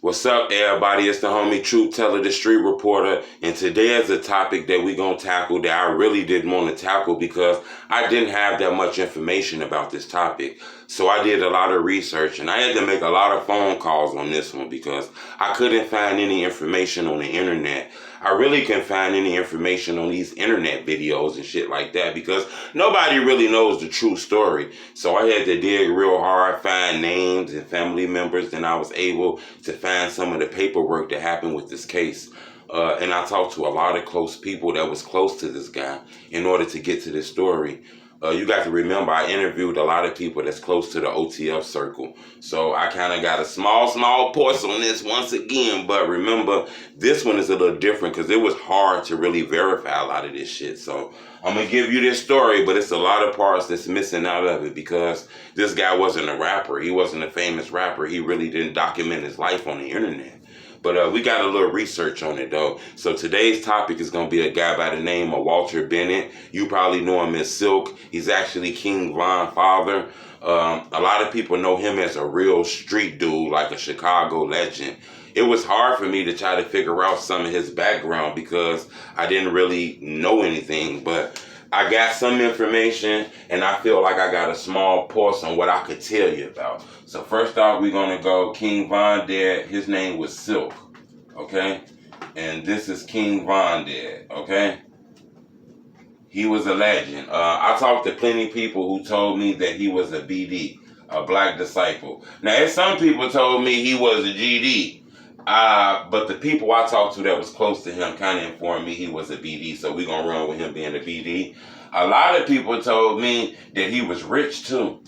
What's up, everybody? It's the homie Truth Teller, the Street Reporter, and today is a topic that we're going to tackle that I really didn't want to tackle because I didn't have that much information about this topic. So I did a lot of research, and I had to make a lot of phone calls on this one because I couldn't find any information on the internet. I really can't find any information on these internet videos and shit like that because nobody really knows the true story. So I had to dig real hard, find names and family members, and I was able to find some of the paperwork that happened with this case. And I talked to a lot of close people that was close to this guy in order to get to this story. You got to remember, I interviewed a lot of people that's close to the OTF circle. So I kind of got a small portion on this once again. But remember, this one is a little different because it was hard to really verify a lot of this shit. So I'm going to give you this story, but it's a lot of parts that's missing out of it because this guy wasn't a rapper. He wasn't a famous rapper. He really didn't document his life on the internet. But we got a little research on it, though. So today's topic is going to be a guy by the name of Walter Bennett. You probably know him as Silk. He's actually King Von's father. A lot of people know him as a real street dude, like a Chicago legend. It was hard for me to try to figure out some of his background because I didn't really know anything. But I got some information, and I feel like I got a small portion on what I could tell you about. So first off, we're going to go King Von dad. His name was Silk, okay? And this is King Von dad, okay? He was a legend. I talked to plenty of people who told me that he was a BD, a black disciple. Now, some people told me he was a GD. But the people I talked to that was close to him kind of informed me he was a BD, so we're going to run with him being a BD. A lot of people told me that he was rich too.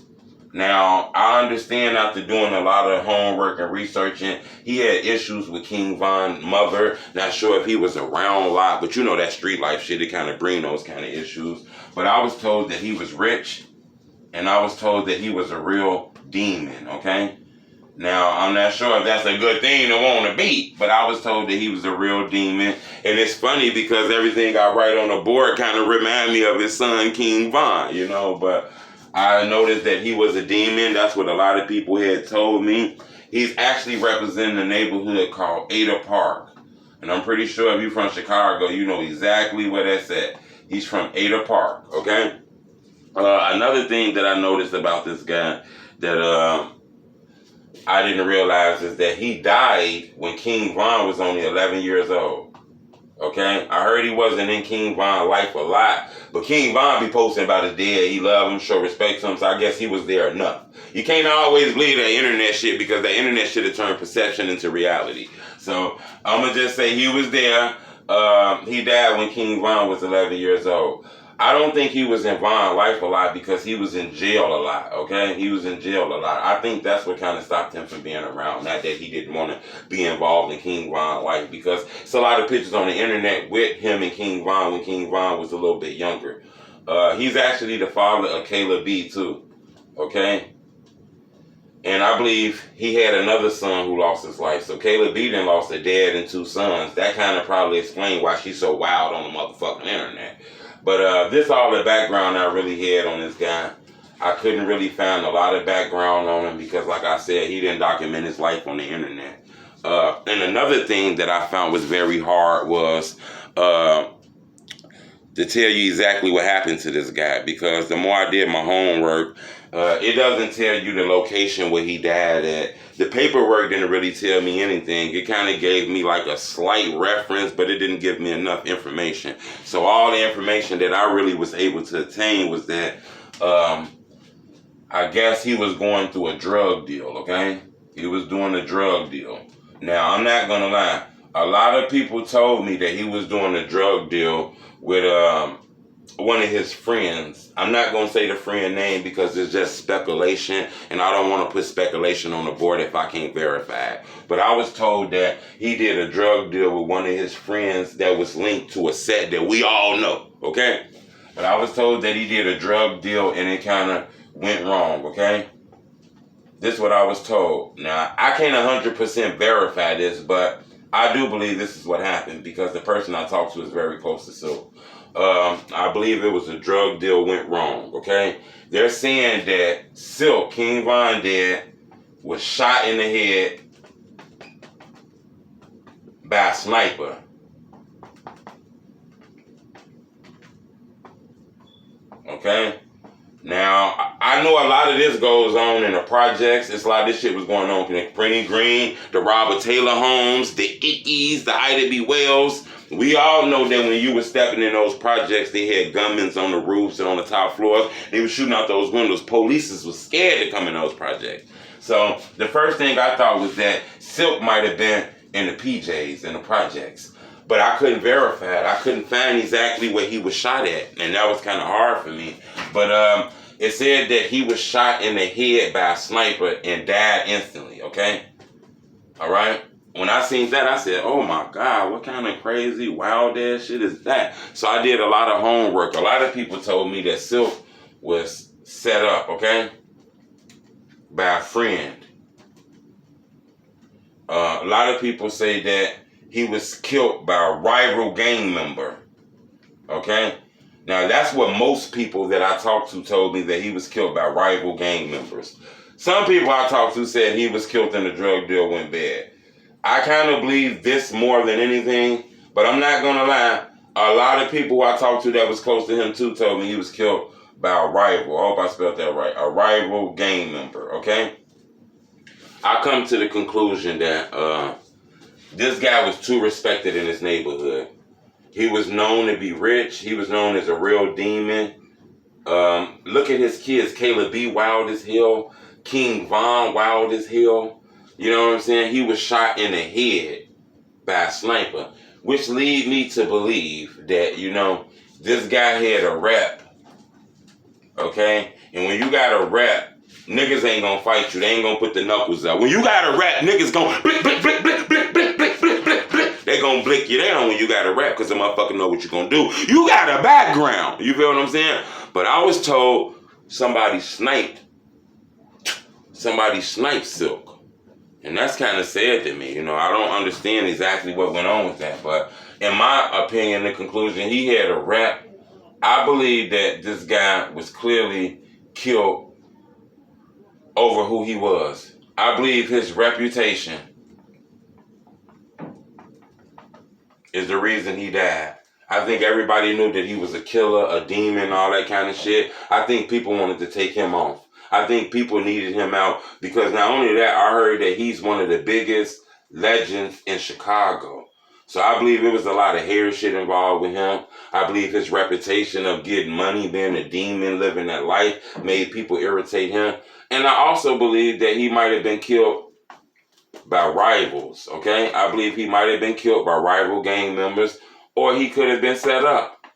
Now, I understand after doing a lot of homework and researching, he had issues with King Von's mother. Not sure if he was around a lot, but you know that street life shit, it kind of bring those kind of issues. But I was told that he was rich, and I was told that he was a real demon, okay? Now, I'm not sure if that's a good thing to want to be, but I was told that he was a real demon. And it's funny because everything I write on the board kind of remind me of his son, King Von, you know, but I noticed that he was a demon. That's what a lot of people had told me. He's actually representing a neighborhood called Ada Park. And I'm pretty sure if you're from Chicago, you know exactly where that's at. He's from Ada Park, okay? Another thing that I noticed about this guy that I didn't realize is that he died when King Von was only 11 years old. Okay? I heard he wasn't in King Von's life a lot, but King Von be posting about his dad. He loved him, show respect to him, so I guess he was there enough. You can't always believe that internet shit because the internet shit has turned perception into reality. So I'm going to just say he was there. He died when King Von was 11 years old. I don't think he was in Von's life a lot because he was in jail a lot, okay? He was in jail a lot. I think that's what kind of stopped him from being around. Not that he didn't want to be involved in King Von's life because it's a lot of pictures on the internet with him and King Von when King Von was a little bit younger. He's actually the father of Kayla B too, okay? And I believe he had another son who lost his life. So Kayla B then lost a dad and two sons. That kind of probably explains why she's so wild on the motherfucking internet. But this all the background I really had on this guy. I couldn't really find a lot of background on him because, like I said, he didn't document his life on the internet. And another thing that I found was very hard was to tell you exactly what happened to this guy because the more I did my homework, it doesn't tell you the location where he died at. The paperwork didn't really tell me anything. It kind of gave me like a slight reference, but it didn't give me enough information. So all the information that I really was able to attain was that I guess he was going through a drug deal, okay? He was doing a drug deal. Now, I'm not going to lie. A lot of people told me that he was doing a drug deal with one of his friends. I'm not going to say the friend name because it's just speculation, and I don't want to put speculation on the board if I can't verify it. But I was told that he did a drug deal with one of his friends that was linked to a set that we all know, okay? But I was told that he did a drug deal and it kind of went wrong, okay? This is what I was told. Now, I can't 100% verify this, but I do believe this is what happened because the person I talked to is very close to Silk. I believe it was a drug deal went wrong, okay? They're saying that Silk, King Von dad, was shot in the head by a sniper. Okay? Now, I know a lot of this goes on in the projects. It's a lot of this shit was going on in Prinny Green, the Robert Taylor homes, the Ickies, the Ida B. Wells. We all know that when you were stepping in those projects, they had gunmen on the roofs and on the top floors. They were shooting out those windows. Police was scared to come in those projects. So the first thing I thought was that Silk might have been in the PJs, in the projects. But I couldn't verify it. I couldn't find exactly where he was shot at. And that was kind of hard for me. But it said that he was shot in the head by a sniper and died instantly, okay? All right? When I seen that, I said, oh my God, what kind of crazy, wild ass shit is that? So I did a lot of homework. A lot of people told me that Silk was set up, okay, by a friend. A lot of people say that he was killed by a rival gang member, okay? Now, that's what most people that I talked to told me, that he was killed by rival gang members. Some people I talked to said he was killed and the drug deal went bad. I kind of believe this more than anything, but I'm not going to lie. A lot of people I talked to that was close to him too told me he was killed by a rival. I hope I spelled that right. A rival gang member, okay? I come to the conclusion that this guy was too respected in his neighborhood. He was known to be rich. He was known as a real demon. Look at his kids. Caleb B. wild as hell. King Von wild as hell. You know what I'm saying? He was shot in the head by a sniper, which lead me to believe that, you know, this guy had a rep, okay? And when you got a rep, niggas ain't gonna fight you. They ain't gonna put the knuckles up. When you got a rep, niggas gonna blick, blick, blick, blick, blick, blick, blick, blick, blick, blick. They gonna blick you down when you got a rep because the motherfucker know what you gonna do. You got a background. You feel what I'm saying? But I was told somebody sniped Silk. And that's kind of sad to me. You know, I don't understand exactly what went on with that. But in my opinion, the conclusion, he had a rap. I believe that this guy was clearly killed over who he was. I believe his reputation is the reason he died. I think everybody knew that he was a killer, a demon, all that kind of shit. I think people wanted to take him off. I think people needed him out because not only that, I heard that he's one of the biggest legends in Chicago. So I believe it was a lot of hair shit involved with him. I believe his reputation of getting money, being a demon, living that life, made people irritate him. And I also believe that he might have been killed by rivals, okay? I believe he might have been killed by rival gang members, or he could have been set up.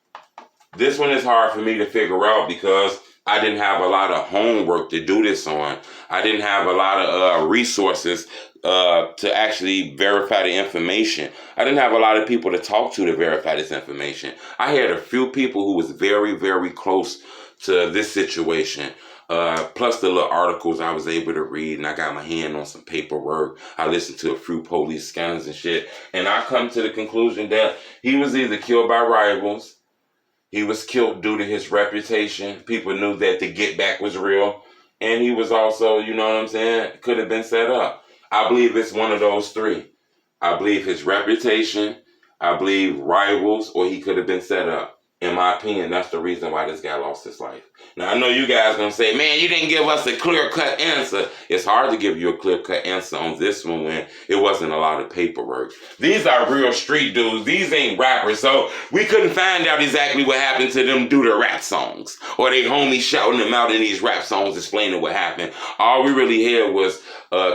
This one is hard for me to figure out because I didn't have a lot of homework to do this on. I didn't have a lot of resources to actually verify the information. I didn't have a lot of people to talk to verify this information. I had a few people who was very, very close to this situation. Plus the little articles I was able to read, and I got my hand on some paperwork. I listened to a few police scanners and shit. And I come to the conclusion that he was either killed by rivals, he was killed due to his reputation. People knew that the get back was real. And he was also, you know what I'm saying, could have been set up. I believe it's one of those three. I believe his reputation, I believe rivals, or he could have been set up. In my opinion, that's the reason why this guy lost his life. Now, I know you guys going to say, man, you didn't give us a clear-cut answer. It's hard to give you a clear-cut answer on this one when it wasn't a lot of paperwork. These are real street dudes. These ain't rappers. So we couldn't find out exactly what happened to them due to rap songs. Or they homies shouting them out in these rap songs explaining what happened. All we really heard was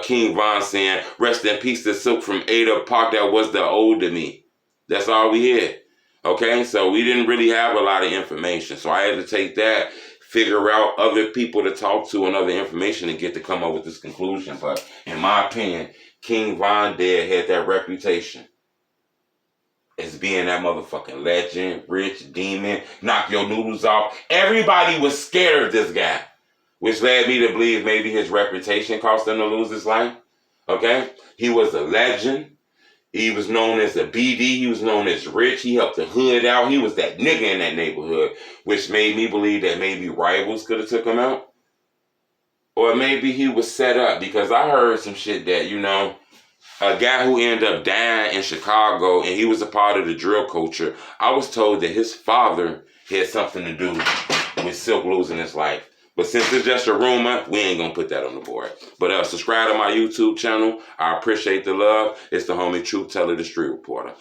King Von saying, rest in peace to Silk from Ada Park that was the old to me. That's all we heard. Okay, so we didn't really have a lot of information. So I had to take that, figure out other people to talk to and other information and get to come up with this conclusion. But in my opinion, King Von Dead had that reputation as being that motherfucking legend, rich, demon, knock your noodles off. Everybody was scared of this guy, which led me to believe maybe his reputation caused him to lose his life. Okay, he was a legend. He was known as a BD. He was known as rich. He helped the hood out. He was that nigga in that neighborhood, which made me believe that maybe rivals could have took him out. Or maybe he was set up because I heard some shit that, you know, a guy who ended up dying in Chicago, and he was a part of the drill culture. I was told that his father had something to do with Silk losing his life. But since it's just a rumor, we ain't gonna put that on the board. But subscribe to my YouTube channel. I appreciate the love. It's the homie Truth Teller, the Street Reporter.